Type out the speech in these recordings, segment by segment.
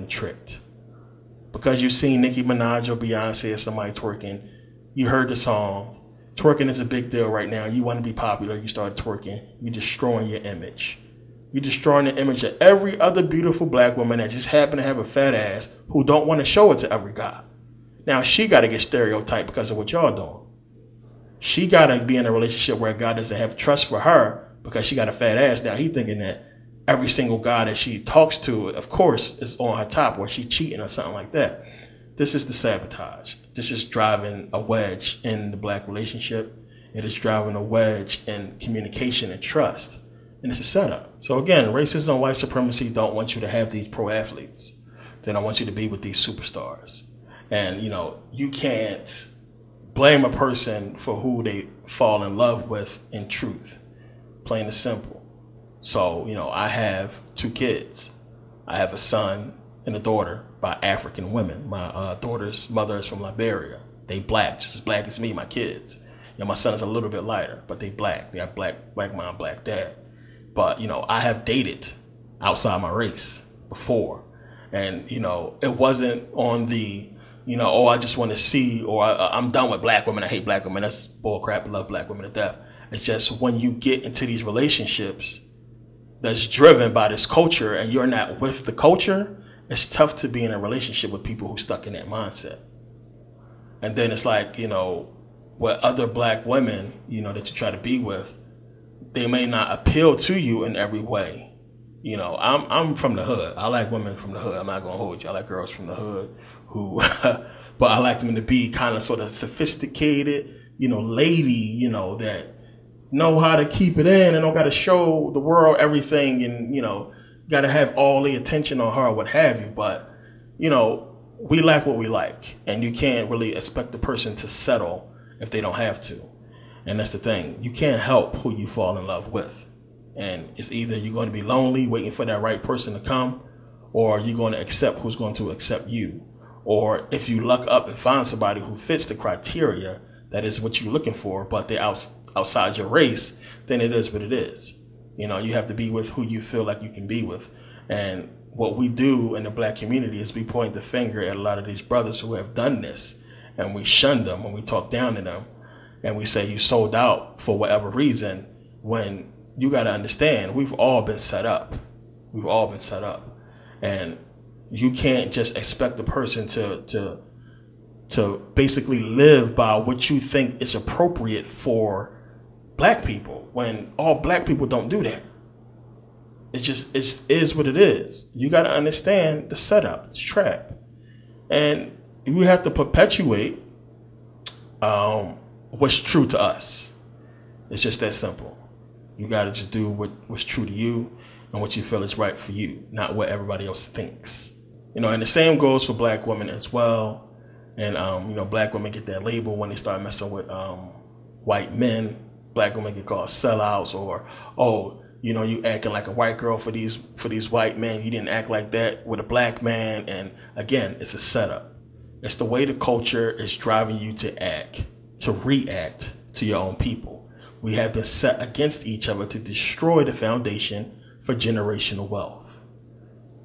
tricked. Because you've seen Nicki Minaj or Beyonce or somebody twerking, you heard the song. Twerking is a big deal right now. You want to be popular, you start twerking, you're destroying your image. You're destroying the image of every other beautiful black woman that just happen to have a fat ass who don't want to show it to every guy. Now, she got to get stereotyped because of what y'all doing. She got to be in a relationship where a guy doesn't have trust for her because she got a fat ass. Now, he thinking that every single guy that she talks to, of course, is on her top or she cheating or something like that. This is the sabotage. This is driving a wedge in the black relationship. It is driving a wedge in communication and trust. And it's a setup. So again, racism and white supremacy don't want you to have these pro athletes. They don't want you to be with these superstars. And, you know, you can't blame a person for who they fall in love with in truth. Plain and simple. So, you know, I have 2 kids. I have a son and a daughter by African women. My daughter's mother is from Liberia. They black, just as black as me, my kids. You know, my son is a little bit lighter, but they black. They got black mom, black dad. But, you know, I have dated outside my race before. And, you know, it wasn't on the, you know, oh, I just want to see, or I'm done with black women. I hate black women. That's bull crap. I love black women to death. It's just when you get into these relationships that's driven by this culture and you're not with the culture, it's tough to be in a relationship with people who stuck in that mindset. And then it's like, you know, with other black women, you know, that you try to be with, they may not appeal to you in every way. You know, I'm from the hood. I like women from the hood. I'm not going to hold you. I like girls from the hood who, but I like them to be kind of sort of sophisticated, you know, lady, you know, that know how to keep it in and don't got to show the world everything and, you know, got to have all the attention on her or what have you. But, you know, we like what we like, and you can't really expect the person to settle if they don't have to. And that's the thing. You can't help who you fall in love with. And it's either you're going to be lonely waiting for that right person to come, or you're going to accept who's going to accept you. Or if you luck up and find somebody who fits the criteria, that is what you're looking for, but they're outside your race, then it is what it is. You know, you have to be with who you feel like you can be with. And what we do in the black community is we point the finger at a lot of these brothers who have done this, and we shun them and we talk down to them. And we say you sold out for whatever reason, when you got to understand, we've all been set up. We've all been set up. And you can't just expect the person to basically live by what you think is appropriate for black people, when all black people don't do that. It is what it is. You got to understand the setup, the trap. And we have to perpetuate what's true to us. It's just that simple. You got to just do what's true to you and what you feel is right for you, not what everybody else thinks. You know, and the same goes for black women as well. And, you know, black women get that label when they start messing with white men. Black women get called sellouts, or, oh, you know, you acting like a white girl for these white men. You didn't act like that with a black man. And again, it's a setup. It's the way the culture is driving you to act, to react to your own people. We have been set against each other to destroy the foundation for generational wealth.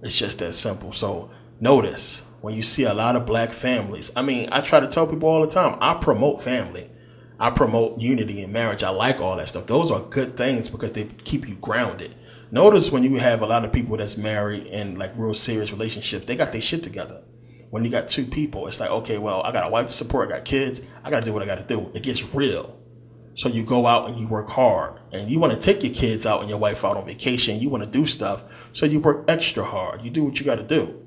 It's just that simple. So notice when you see a lot of black families, I mean, I try to tell people all the time, I promote family. I promote unity and marriage. I like all that stuff. Those are good things because they keep you grounded. Notice when you have a lot of people that's married in like real serious relationships, they got their shit together. When you got 2 people, it's like, okay, well, I got a wife to support, I got kids, I got to do what I got to do. It gets real. So you go out and you work hard, and you want to take your kids out and your wife out on vacation. You want to do stuff. So you work extra hard. You do what you got to do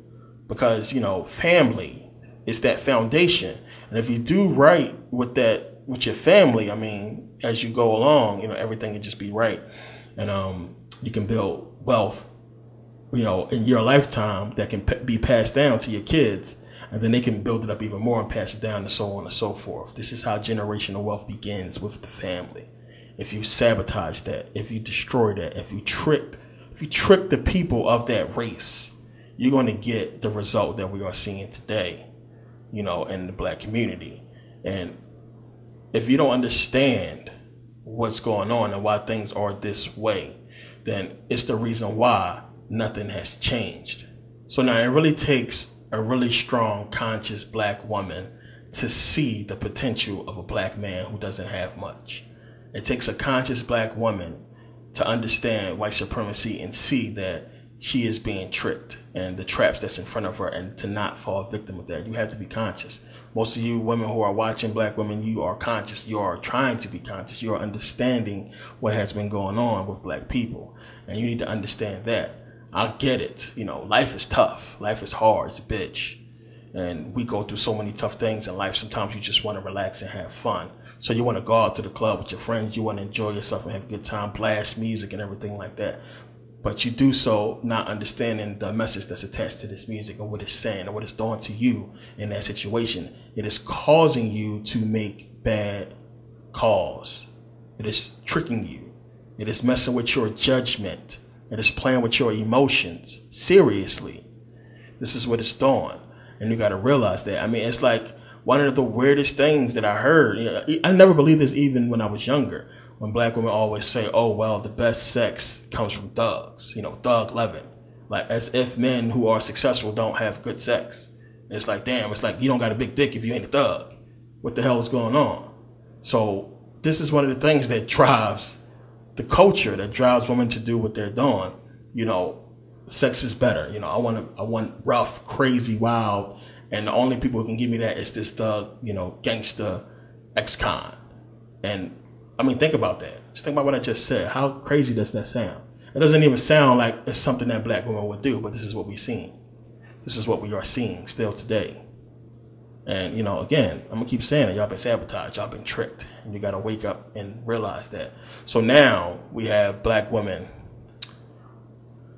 because, you know, family is that foundation. And if you do right with your family, I mean, as you go along, you know, everything can just be right. And you can build wealth, you know, in your lifetime that can be passed down to your kids. And then they can build it up even more and pass it down and so on and so forth. This is how generational wealth begins, with the family. If you sabotage that, if you destroy that, if you trick the people of that race, you're going to get the result that we are seeing today, you know, in the black community. And if you don't understand what's going on and why things are this way, then it's the reason why nothing has changed. So now it really takes a really strong, conscious black woman to see the potential of a black man who doesn't have much. It takes a conscious black woman to understand white supremacy and see that she is being tricked and the traps that's in front of her, and to not fall victim of that. You have to be conscious. Most of you women who are watching, black women, you are conscious. You are trying to be conscious. You are understanding what has been going on with black people. And you need to understand that. I get it. You know, life is tough. Life is hard. It's a bitch. And we go through so many tough things in life. Sometimes you just want to relax and have fun. So you want to go out to the club with your friends. You want to enjoy yourself and have a good time, blast music and everything like that. But you do so not understanding the message that's attached to this music and what it's saying and what it's doing to you in that situation. It is causing you to make bad calls. It is tricking you. It is messing with your judgment. It is playing with your emotions. Seriously. This is what it's doing. And you got to realize that. I mean, it's like one of the weirdest things that I heard. You know, I never believed this even when I was younger. When black women always say, oh, well, the best sex comes from thugs, you know, thug loving. Like, as if men who are successful don't have good sex. It's like, damn, it's like you don't got a big dick if you ain't a thug. What the hell is going on? So this is one of the things that drives the culture, that drives women to do what they're doing. You know, sex is better. You know, I want rough, crazy, wild. And the only people who can give me that is this thug, you know, gangster ex-con. And I mean, think about that. Just think about what I just said. How crazy does that sound? It doesn't even sound like it's something that black women would do, but this is what we're seeing. This is what we are seeing still today. And, you know, again, I'm going to keep saying it. Y'all been sabotaged. Y'all been tricked. And you got to wake up and realize that. So now we have black women.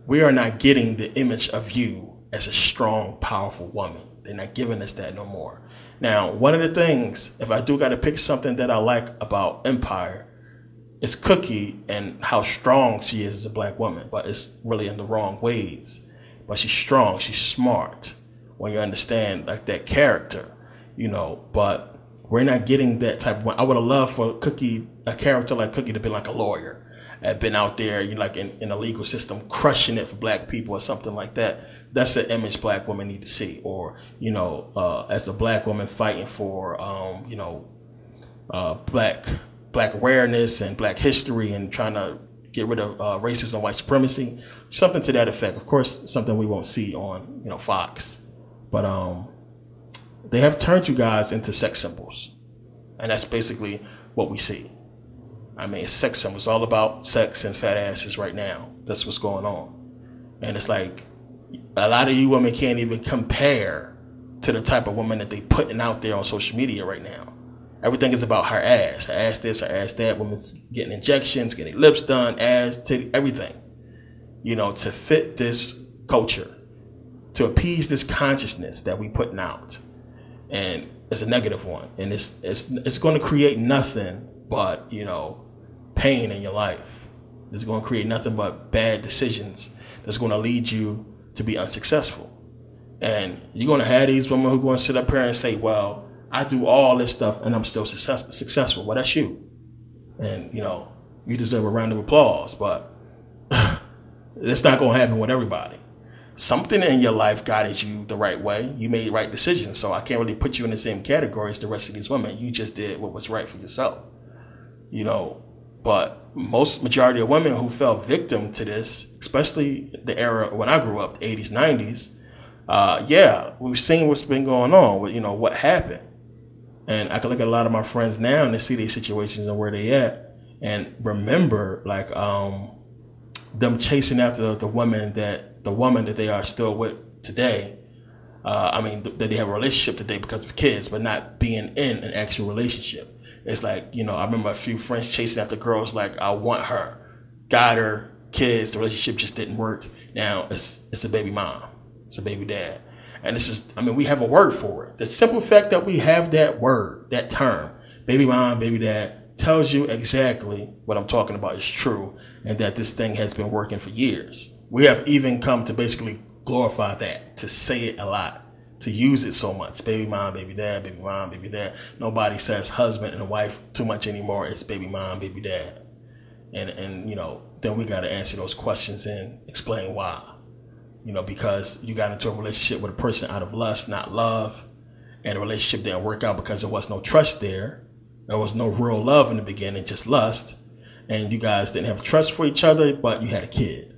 We are not getting the image of you as a strong, powerful woman. They're not giving us that no more. Now, one of the things, if I do got to pick something that I like about Empire, it's Cookie and how strong she is as a black woman, but it's really in the wrong ways. But she's strong, she's smart when you understand like that character, you know, but we're not getting that type of one. I would have loved for Cookie, a character like Cookie, to be like a lawyer, had been out there, you know, like in a legal system, crushing it for black people or something like that. That's the image black women need to see. Or, you know, as a black woman fighting for, you know, black awareness and black history and trying to get rid of racism, white supremacy, something to that effect. Of course, something we won't see on, you know, Fox. But they have turned you guys into sex symbols. And that's basically what we see. I mean, it's sex symbols. It's all about sex and fat asses right now. That's what's going on. And it's like, a lot of you women can't even compare to the type of woman that they putting out there on social media right now. Everything is about her ass this, her ass that. Women's getting injections, getting lips done, ass, titty, everything. You know, to fit this culture, to appease this consciousness that we putting out. And it's a negative one. And it's going to create nothing but, you know, pain in your life. It's going to create nothing but bad decisions that's going to lead you to be unsuccessful. And you're going to have these women who are going to sit up here and say, well, I do all this stuff and I'm still successful. Well, that's you. And, you know, you deserve a round of applause, but it's not going to happen with everybody. Something in your life guided you the right way. You made right decisions. So I can't really put you in the same category as the rest of these women. You just did what was right for yourself. You know, but majority of women who fell victim to this, especially the era when I grew up, the 80s, 90s, yeah, we've seen what's been going on with, you know, what happened. And I can look at a lot of my friends now and they see these situations and where they at and remember like them chasing after the woman that they are still with today. I mean, that they have a relationship today because of kids, but not being in an actual relationship. It's like, you know, I remember a few friends chasing after girls like, I want her, got her, kids, the relationship just didn't work. Now it's a baby mom, it's a baby dad. And this is, I mean, we have a word for it. The simple fact that we have that word, that term, baby mom, baby dad, tells you exactly what I'm talking about is true and that this thing has been working for years. We have even come to basically glorify that, to say it a lot, to use it so much. Baby mom, baby dad, baby mom, baby dad. Nobody says husband and wife too much anymore. It's baby mom, baby dad. And you know, then we got to answer those questions and explain why. you know, because you got into a relationship with a person out of lust, not love, and the relationship didn't work out because there was no trust there. There was no real love in the beginning, just lust, and you guys didn't have trust for each other, but you had a kid.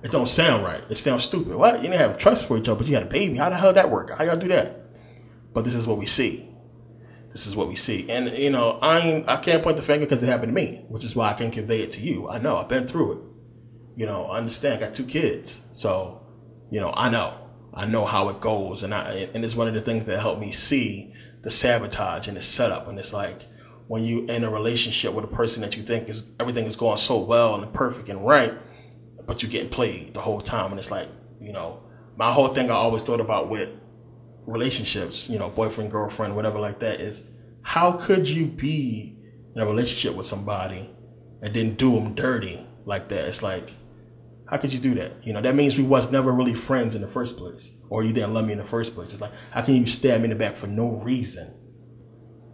It don't sound right. It sounds stupid. What? You didn't have trust for each other, but you had a baby. How the hell did that work? How y'all do that? But this is what we see. This is what we see. And, you know, I can't point the finger because it happened to me, which is why I can convey it to you. I know. I've been through it. You know, I understand. I got 2 kids. So, you know, I know. I know how it goes. And it's one of the things that helped me see the sabotage and the setup. And it's like when you in a relationship with a person that you think is everything is going so well and perfect and right, but you're getting played the whole time. And it's like, you know, my whole thing I always thought about with relationships, you know, boyfriend, girlfriend, whatever like that, is how could you be in a relationship with somebody and then do them dirty like that? It's like, how could you do that? You know, that means we was never really friends in the first place, or you didn't love me in the first place. It's like, how can you stab me in the back for no reason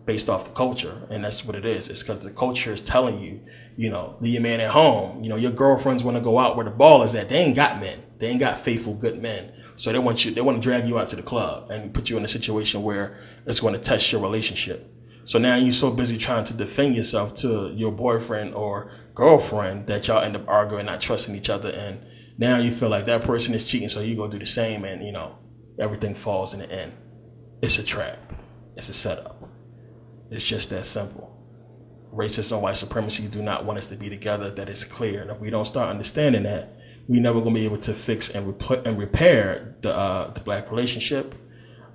based off the culture? And that's what it is. It's because the culture is telling you, you know, leave your man at home. You know, your girlfriends want to go out where the ball is at. They ain't got men. They ain't got faithful, good men. So they want to drag you out to the club and put you in a situation where it's going to test your relationship. So now you're so busy trying to defend yourself to your boyfriend or girlfriend that y'all end up arguing, not trusting each other. And now you feel like that person is cheating, so you go do the same, and, you know, everything falls in the end. It's a trap. It's a setup. It's just that simple. Racism and white supremacy do not want us to be together. That is clear. And if we don't start understanding that, we never gonna be able to fix and repair the black relationship,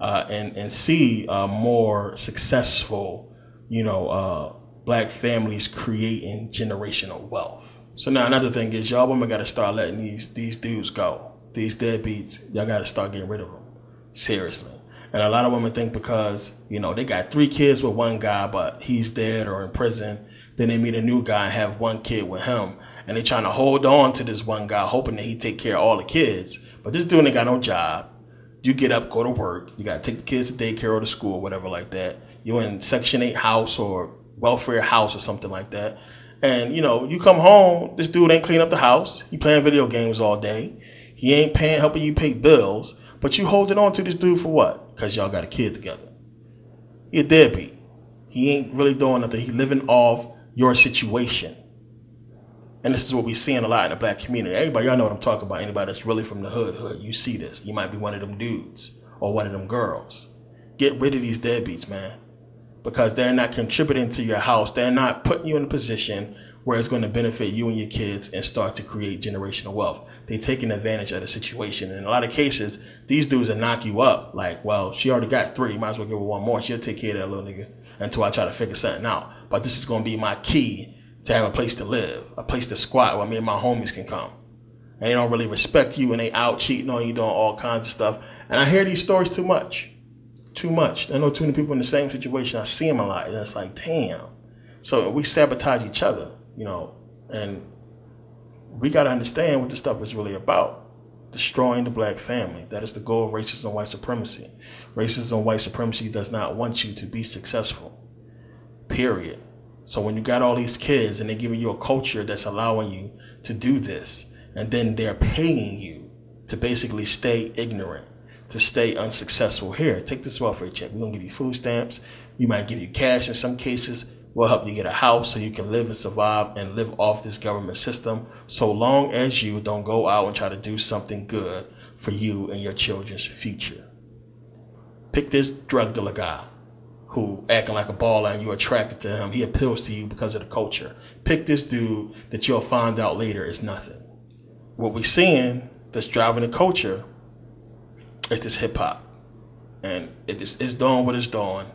and see more successful, you know, black families creating generational wealth. So now another thing is, y'all women gotta start letting these dudes go. These deadbeats, y'all gotta start getting rid of them. Seriously. And a lot of women think because, you know, they got 3 kids with one guy, but he's dead or in prison, then they meet a new guy and have 1 kid with him. And they trying to hold on to this one guy, hoping that he take care of all the kids. But this dude ain't got no job. You get up, go to work. You got to take the kids to daycare or to school, whatever like that. You're in Section 8 house or welfare house or something like that. And, you know, you come home, this dude ain't clean up the house. He playing video games all day. He ain't helping you pay bills. But you holding on to this dude for what? Because y'all got a kid together. He a deadbeat. He ain't really doing nothing. He living off your situation. And this is what we seeing a lot in the black community. Everybody, y'all know what I'm talking about. Anybody that's really from the hood, you see this. You might be one of them dudes or one of them girls. Get rid of these deadbeats, man. Because they're not contributing to your house. They're not putting you in a position where it's going to benefit you and your kids and start to create generational wealth. They're taking advantage of the situation. And in a lot of cases, these dudes will knock you up. Like, well, she already got 3. Might as well give her 1 more. She'll take care of that little nigga until I try to figure something out. But this is going to be my key to have a place to live, a place to squat where me and my homies can come. And they don't really respect you, and they out cheating on you, doing all kinds of stuff. And I hear these stories too much. Too much. I know too many people in the same situation. I see them a lot. And it's like, damn. So we sabotage each other, you know. And we got to understand what this stuff is really about. Destroying the black family. That is the goal of racism and white supremacy. Racism and white supremacy does not want you to be successful. Period. So when you got all these kids and they're giving you a culture that's allowing you to do this, and then they're paying you to basically stay ignorant, to stay unsuccessful. Here, take this welfare check. We're going to give you food stamps. We might give you cash in some cases. We'll help you get a house so you can live and survive and live off this government system, so long as you don't go out and try to do something good for you and your children's future. Pick this drug dealer guy who acting like a baller and you're attracted to him. He appeals to you because of the culture. Pick this dude that you'll find out later is nothing. What we're seeing that's driving the culture is this hip hop. And it's doing what it's doing.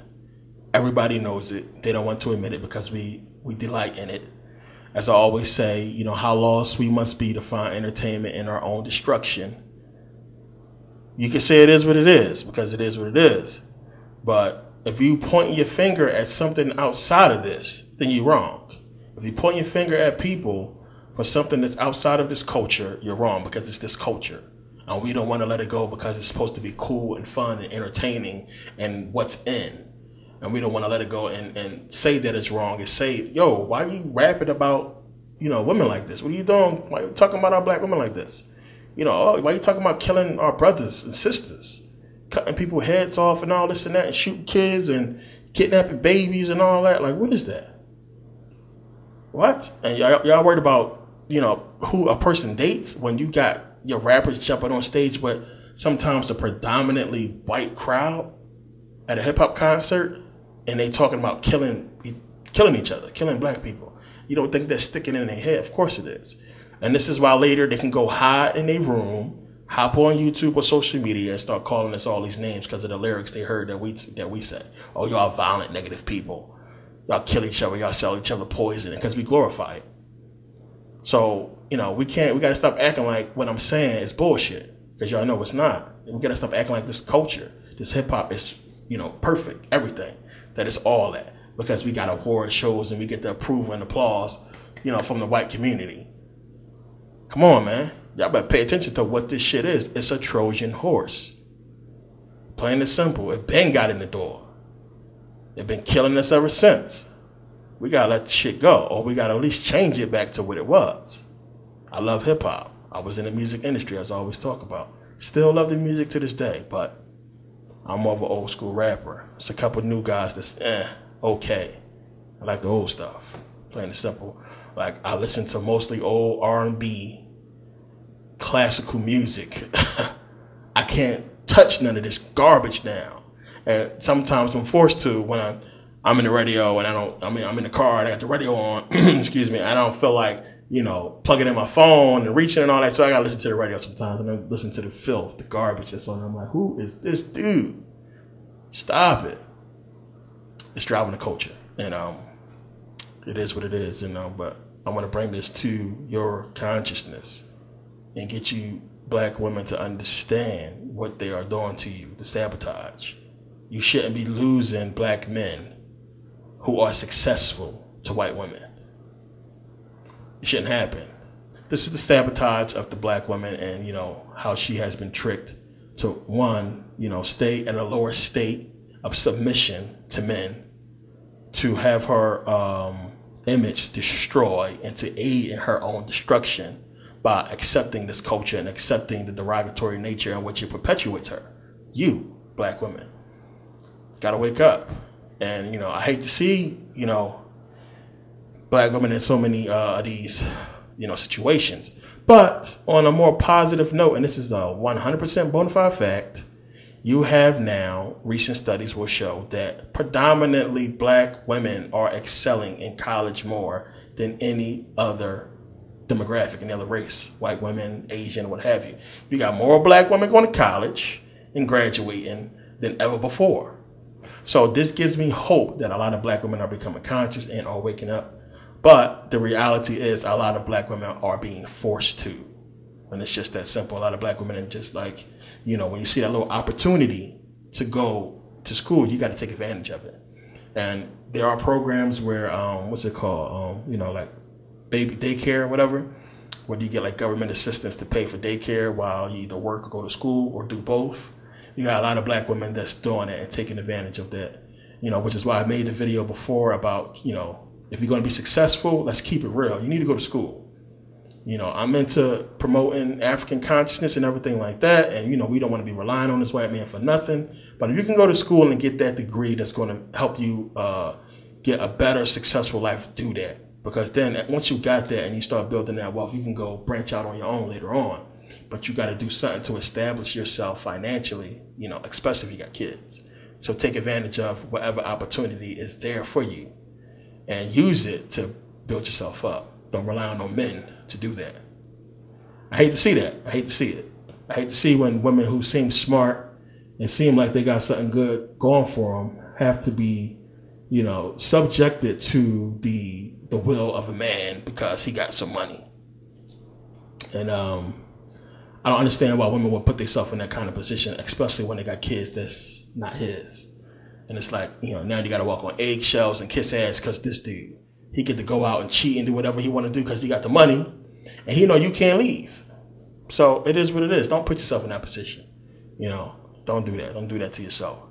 Everybody knows it. They don't want to admit it because we delight in it. As I always say, you know, how lost we must be to find entertainment in our own destruction. You can say it is what it is because it is what it is. But if you point your finger at something outside of this, then you're wrong. If you point your finger at people for something that's outside of this culture, you're wrong because it's this culture. And we don't want to let it go because it's supposed to be cool and fun and entertaining and what's in. And we don't want to let it go and say that it's wrong and say, yo, why are you rapping about women like this? What are you doing? Why are you talking about our black women like this? Why are you talking about killing our brothers and sisters, cutting people's heads off and all this and that, and shooting kids and kidnapping babies and all that? Like, what is that? What? And y'all worried about, who a person dates when you got your rappers jumping on stage with sometimes a predominantly white crowd at a hip hop concert, and they talking about killing each other, killing black people. You don't think that's sticking in their head? Of course it is. And this is why later they can go hide in their room, hop on YouTube or social media and start calling us all these names because of the lyrics they heard that we said. Oh, y'all violent, negative people. Y'all kill each other. Y'all sell each other poison because we glorify it. So, we got to stop acting like what I'm saying is bullshit, because y'all know it's not. We got to stop acting like this culture, this hip hop is, perfect, everything, that it's all that, because we got award shows and we get the approval and applause, from the white community. Come on, man. Y'all better pay attention to what this shit is. It's a Trojan horse. Plain and simple. It been got in the door. They've been killing us ever since. We gotta let the shit go, or we gotta at least change it back to what it was. I love hip hop. I was in the music industry, as I always talk about. Still love the music to this day, but I'm more of an old school rapper. It's a couple new guys that's okay. I like the old stuff. Plain and simple. Like, I listen to mostly old R&B, classical music. I can't touch none of this garbage now. And sometimes I'm forced to when I'm in the radio and I'm in the car and I got the radio on, excuse me, I don't feel like, plugging in my phone and reaching and all that. So I got to listen to the radio sometimes and then listen to the filth, the garbage that's on. I'm like, who is this dude? Stop it. It's driving the culture. And it is what it is, but I want to bring this to your consciousness and get you black women to understand what they are doing to you, the sabotage. You shouldn't be losing black men who are successful to white women. It shouldn't happen. This is the sabotage of the black woman, and how she has been tricked to one, stay at a lower state of submission to men, to have her image destroyed and to aid in her own destruction by accepting this culture and accepting the derogatory nature in which it perpetuates her. You, black women, gotta wake up. And, I hate to see, black women in so many of these, situations. But on a more positive note, and this is a 100% bona fide fact, you have now, recent studies will show that predominantly black women are excelling in college more than any other demographic, any other race, white women, Asian, what have you. You got more black women going to college and graduating than ever before. So this gives me hope that a lot of black women are becoming conscious and are waking up. But the reality is a lot of black women are being forced to. And it's just that simple. A lot of black women are just like, when you see that little opportunity to go to school, you got to take advantage of it. And there are programs where, what's it called? Like baby daycare or whatever, where you get like government assistance to pay for daycare while you either work or go to school or do both. You got a lot of black women that's doing it and taking advantage of that, which is why I made the video before about, if you're going to be successful, let's keep it real. You need to go to school. I'm into promoting African consciousness and everything like that. And, we don't want to be relying on this white man for nothing. But if you can go to school and get that degree that's going to help you get a better, successful life, do that. Because then once you got that and you start building that wealth, you can go branch out on your own later on. But you got to do something to establish yourself financially, especially if you got kids. So take advantage of whatever opportunity is there for you and use it to build yourself up. Don't rely on no men to do that. I hate to see that. I hate to see it. I hate to see when women who seem smart and seem like they got something good going for them have to be, subjected to the will of a man because he got some money. And I don't understand why women would put themselves in that kind of position, especially when they got kids that's not his. And it's like, now you got to walk on eggshells and kiss ass because this dude, he get to go out and cheat and do whatever he want to do because he got the money. And he know you can't leave. So it is what it is. Don't put yourself in that position. Don't do that. Don't do that to yourself.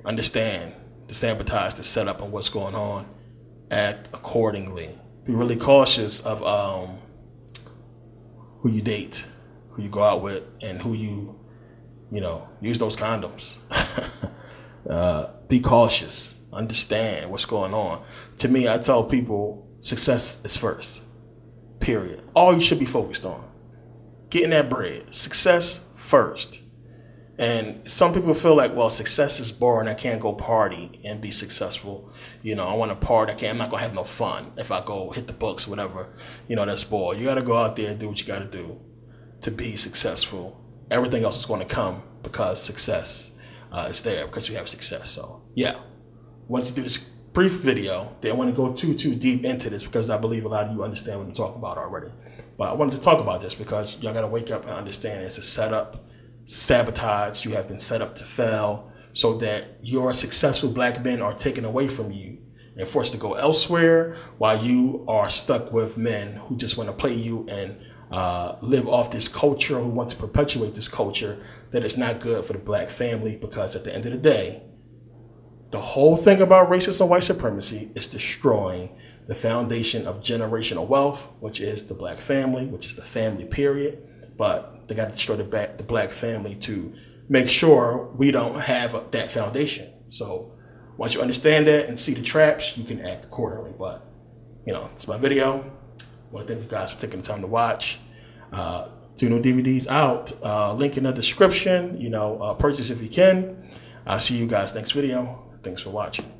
Understand the sabotage, the setup, and what's going on. Act accordingly. Be really cautious of who you date, who you go out with, and who you use those condoms. Be cautious. Understand what's going on. To me, I tell people success is first. Period. All you should be focused on. Getting that bread. Success first. And some people feel like, well, success is boring. I can't go party and be successful. I want to party. I'm not going to have no fun if I go hit the books, whatever. That's boring. You got to go out there and do what you got to do to be successful. Everything else is going to come because success is there, because you have success. So, yeah. I wanted to do this brief video. Didn't want to go too deep into this because I believe a lot of you understand what I'm talking about already. But I wanted to talk about this because y'all got to wake up and understand it's a setup. Sabotage. You have been set up to fail so that your successful black men are taken away from you and forced to go elsewhere while you are stuck with men who just want to play you and live off this culture, who want to perpetuate this culture that is not good for the black family, because at the end of the day, the whole thing about racism and white supremacy is destroying the foundation of generational wealth, which is the black family, which is the family period. But they got to destroy the black family to make sure we don't have that foundation. So once you understand that and see the traps, you can act accordingly. But, it's my video. I want to thank you guys for taking the time to watch. 2 new DVDs out. Link in the description. Purchase if you can. I'll see you guys next video. Thanks for watching.